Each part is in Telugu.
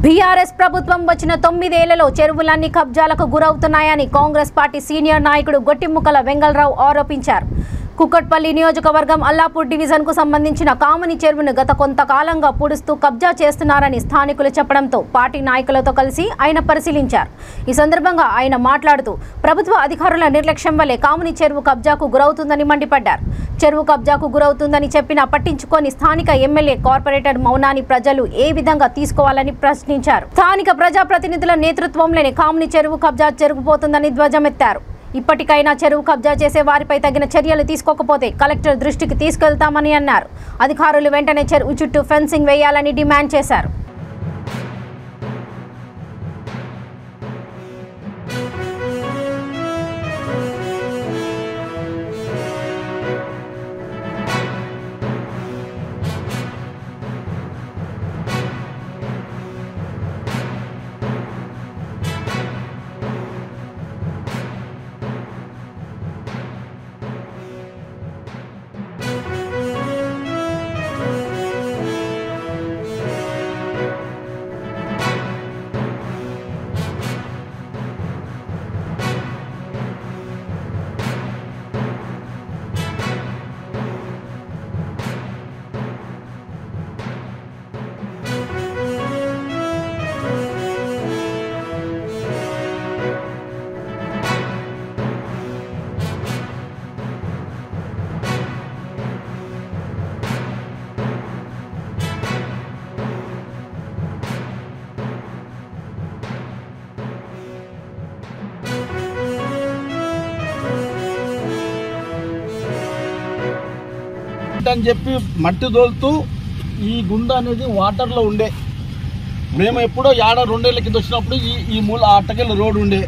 బీఆర్ఎస్ ప్రభుత్వం వచ్చిన 9 ఏళ్లలో చెరువులన్నీ కబ్జాలకు గురవుతున్నాయని కాంగ్రెస్ పార్టీ సీనియర్ నాయకుడు గొట్టిముక్కల వెంగళరావు ఆరోపించారు. కుకట్పల్లి నియోజకవర్గం అల్లాపూర్ డివిజన్ కు సంబంధించిన కామని చెరువును గత కొంతకాలంగా పుడుస్తూ కబ్జా చేస్తున్నారని స్థానికులు చెప్పడంతో పార్టీ నాయకులతో కలిసి ఆయన పరిశీలించారు. ఈ సందర్భంగా ఆయన మాట్లాడుతూ ప్రభుత్వ అధికారుల నిర్లక్ష్యం వల్లే కామని చెరువు కబ్జాకు గురవుతుందని మండిపడ్డారు. చెరువు కబ్జాకు గురవుతుందని చెప్పినా పట్టించుకొని స్థానిక ఎమ్మెల్యే కార్పొరేటర్ మౌనాన్ని ప్రజలు ఏ విధంగా తీసుకోవాలని ప్రశ్నించారు. స్థానిక ప్రజాప్రతినిధుల నేతృత్వంలోనే కామని చెరువు కబ్జా జరుగుతోందని ధ్వజమెత్తారు. ఇప్పటికైనా చెరువు కబ్జా చేసే వారిపై తగిన చర్యలు తీసుకోకపోతే కలెక్టర్ దృష్టికి తీసుకెళ్తామని అన్నారు. అధికారులు వెంటనే చెరువు చుట్టూ ఫెన్సింగ్ వేయాలని డిమాండ్ చేశారు. అని చెప్పి మట్టి తోలుతూ ఈ గుండ అనేది వాటర్లో ఉండే. మేము ఎప్పుడో 2 ఏళ్ల కింద వచ్చినప్పుడు ఈ మూల అట్టకెళ్ళ రోడ్డు ఉండే.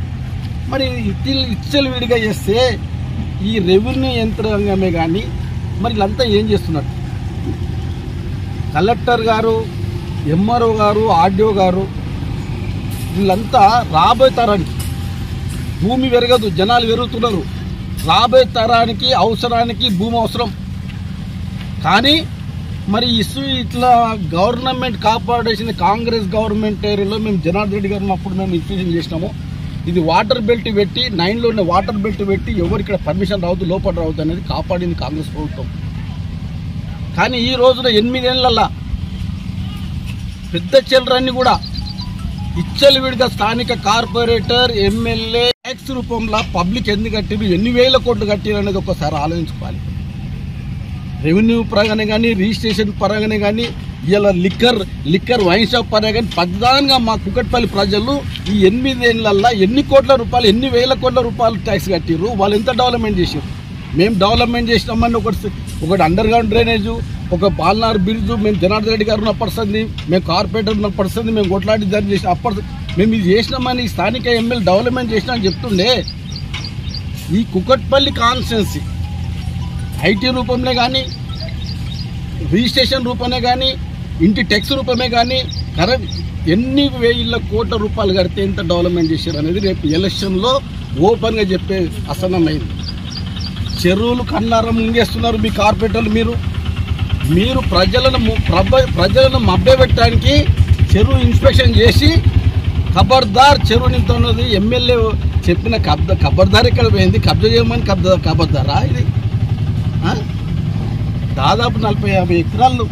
మరి ఇచ్చలు విడిగా చేస్తే ఈ రెవెన్యూ యంత్రాంగమే కానీ మరి వీళ్ళంతా ఏం చేస్తున్నారు? కలెక్టర్ గారు, ఎంఆర్ఓ గారు, ఆర్డీఓ గారు వీళ్ళంతా రాబోయే తరానికి భూమి పెరగదు, జనాలు పెరుగుతున్నారు. రాబోయే తరానికి అవసరానికి భూమి అవసరం. కానీ మరి ఇట్లా గవర్నమెంట్ కాపాడేసిన కాంగ్రెస్ గవర్నమెంట్ ఏరియాలో మేము జనార్దన్ రెడ్డి గారు అప్పుడు మేము ఇన్స్టిట్యూషన్ చేసినాము. ఇది వాటర్ బెల్ట్ పెట్టి 9లోనే వాటర్ బెల్ట్ పెట్టి ఎవరు ఇక్కడ పర్మిషన్ రావద్దు, లోపల రావద్దు అనేది కాపాడింది కాంగ్రెస్ ప్రభుత్వం. కానీ ఈ రోజున 8 ఏళ్లలో పెద్ద చిల్లరన్నీ కూడా ఇచ్చలవిడిగా స్థానిక కార్పొరేటర్, ఎమ్మెల్యే ట్యాక్స్ రూపంలో పబ్లిక్ ఎందుకు కట్టిరు, ఎన్ని వేల కోట్లు కట్టిరు అనేది ఒకసారి ఆలోచించుకోవాలి. రెవెన్యూ పరంగానే కానీ, రిజిస్ట్రేషన్ పరంగానే కానీ, ఇలా లిక్కర్ వైన్ షాప్ పరంగా కానీ ప్రధానంగా మా కుకట్పల్లి ప్రజలు ఈ 8 ఏళ్లలో ఎన్ని కోట్ల రూపాయలు, ఎన్ని వేల కోట్ల రూపాయలు ట్యాక్స్ కట్టిరు. వాళ్ళు ఎంత డెవలప్మెంట్ చేసారు? మేము డెవలప్మెంట్ చేసినామని ఒకటి అండర్ గ్రౌండ్ డ్రైనేజు, ఒక పాల్నార్ బ్రిడ్జు మేము జనార్దన్ రెడ్డి గారు ఉన్నప్పటిస్తుంది, మేము కార్పొరేటర్ ఉన్నప్పటిస్తుంది, మేము కొట్లాడి దాన్ని చేసిన అప్పటి మేము ఇది చేసినామని స్థానిక ఎమ్మెల్యే డెవలప్మెంట్ చేసినామని చెప్తుండే. ఈ కుకట్పల్లి కాన్స్టిట్యున్సీ ఐటీ రూపంలో కానీ, రిజిస్ట్రేషన్ రూపమే కానీ, ఇంటి ట్యాక్స్ రూపమే కానీ ఎన్ని వేల కోట్ల రూపాయలు కడితే ఎంత డెవలప్మెంట్ చేశారు అనేది రేపు ఎలక్షన్లో ఓపెన్గా చెప్పే అసనమైంది. చెరువులు కన్నారం ముంగేస్తున్నారు మీ కార్పొరేటర్లు. మీరు ప్రజలను మభ్యపెట్టడానికి చెరువు ఇన్స్పెక్షన్ చేసి ఖబర్దార్ చెరువు నింపుతున్నది ఎమ్మెల్యే చెప్పిన ఖబర్దార్ ఇక్కడ పోయింది. కబ్జా చేయమని ఖబర్దారా ఇది? దాదాపు 40-50 ఎకరాలు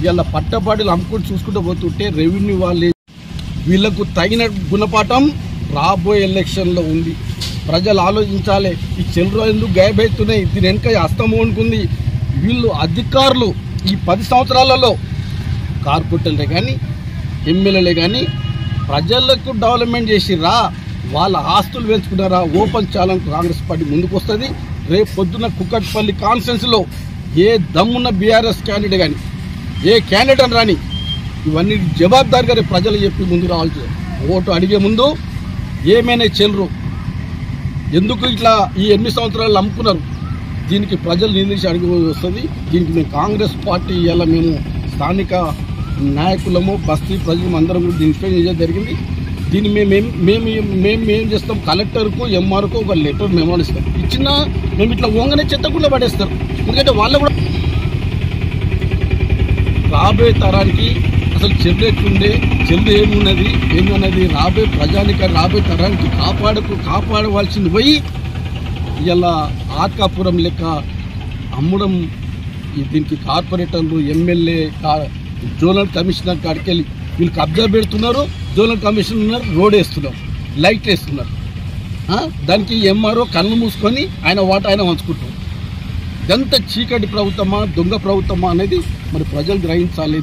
ఇలా పట్టపాటిలు అమ్ముకుంటూ చూసుకుంటూ పోతుంటే రెవెన్యూ వాళ్ళు వీళ్ళకు తగిన గుణపాఠం రాబోయే ఎలక్షన్లో ఉంది. ప్రజలు ఆలోచించాలి. ఈ చెల్లు ఎందుకు గాయబవుతున్నాయి, దీని వెనక హస్తం అనుకుంది. వీళ్ళు అధికారులు ఈ 10 సంవత్సరాలలో కార్పొరేటర్లే కానీ, ఎమ్మెల్యేలే కానీ ప్రజలకు డెవలప్మెంట్ చేసిర్రా? వాళ్ళ ఆస్తులు పెంచుకున్నారా? ఓపెన్ ఛాలెంజ్ కాంగ్రెస్ పార్టీ ముందుకు వస్తుంది. రేపు పొద్దున్న కుకట్పల్లి కాన్స్టిట్యున్సీలో ఏ దమ్మున్న బీఆర్ఎస్ క్యాండిడేట్ కానీ, ఏ క్యాండిడేట్ అని రాని ఇవన్నీ జవాబుదారిగా రేపు ప్రజలు చెప్పి ముందు రావాల్సి. ఓటు అడిగే ముందు ఏమైనా చెల్లరు, ఎందుకు ఇట్లా ఈ 8 సంవత్సరాలు అమ్ముకున్నారు, దీనికి ప్రజలు నిలిచి అడిగి వస్తుంది. దీనికి మేము కాంగ్రెస్ పార్టీ ఇలా మేము స్థానిక నాయకులము, బస్తీ ప్రజలు అందరం కూడా ఇన్స్పెక్షన్ చేయడం జరిగింది. దీన్ని మేము ఏం చేస్తాం, కలెక్టర్కు, ఎంఆర్కు ఒక లెటర్ మెమో ఇస్తాం. ఇచ్చినా మేము ఇట్లా వంగనే చెత్తకుండా పడేస్తారు. ఎందుకంటే వాళ్ళు కూడా రాబోయే తరానికి అసలు చెల్లు ఎట్లుండే, చెల్లు ఏమున్నది ఏందన్నది రాబోయే తరానికి కాపాడవలసింది పోయి ఇలా ఆత్కాపురం లెక్క అమ్మడం. దీనికి కార్పొరేటర్లు, ఎమ్మెల్యే, జోనల్ కమిషనర్ కాడికి వెళ్ళి వీళ్ళు కబ్జా పెడుతున్నారు. జోనల్ కమిషనర్ రోడ్ వేస్తున్నారు, లైట్ వేస్తున్నారు. దానికి ఎంఆర్ఓ కళ్ళు మూసుకొని ఆయన వాట ఆయన వంచుకుంటారు. ఇదంతా చీకటి ప్రభుత్వమా, దొంగ ప్రభుత్వమా అనేది మరి ప్రజలు గ్రహించాలి.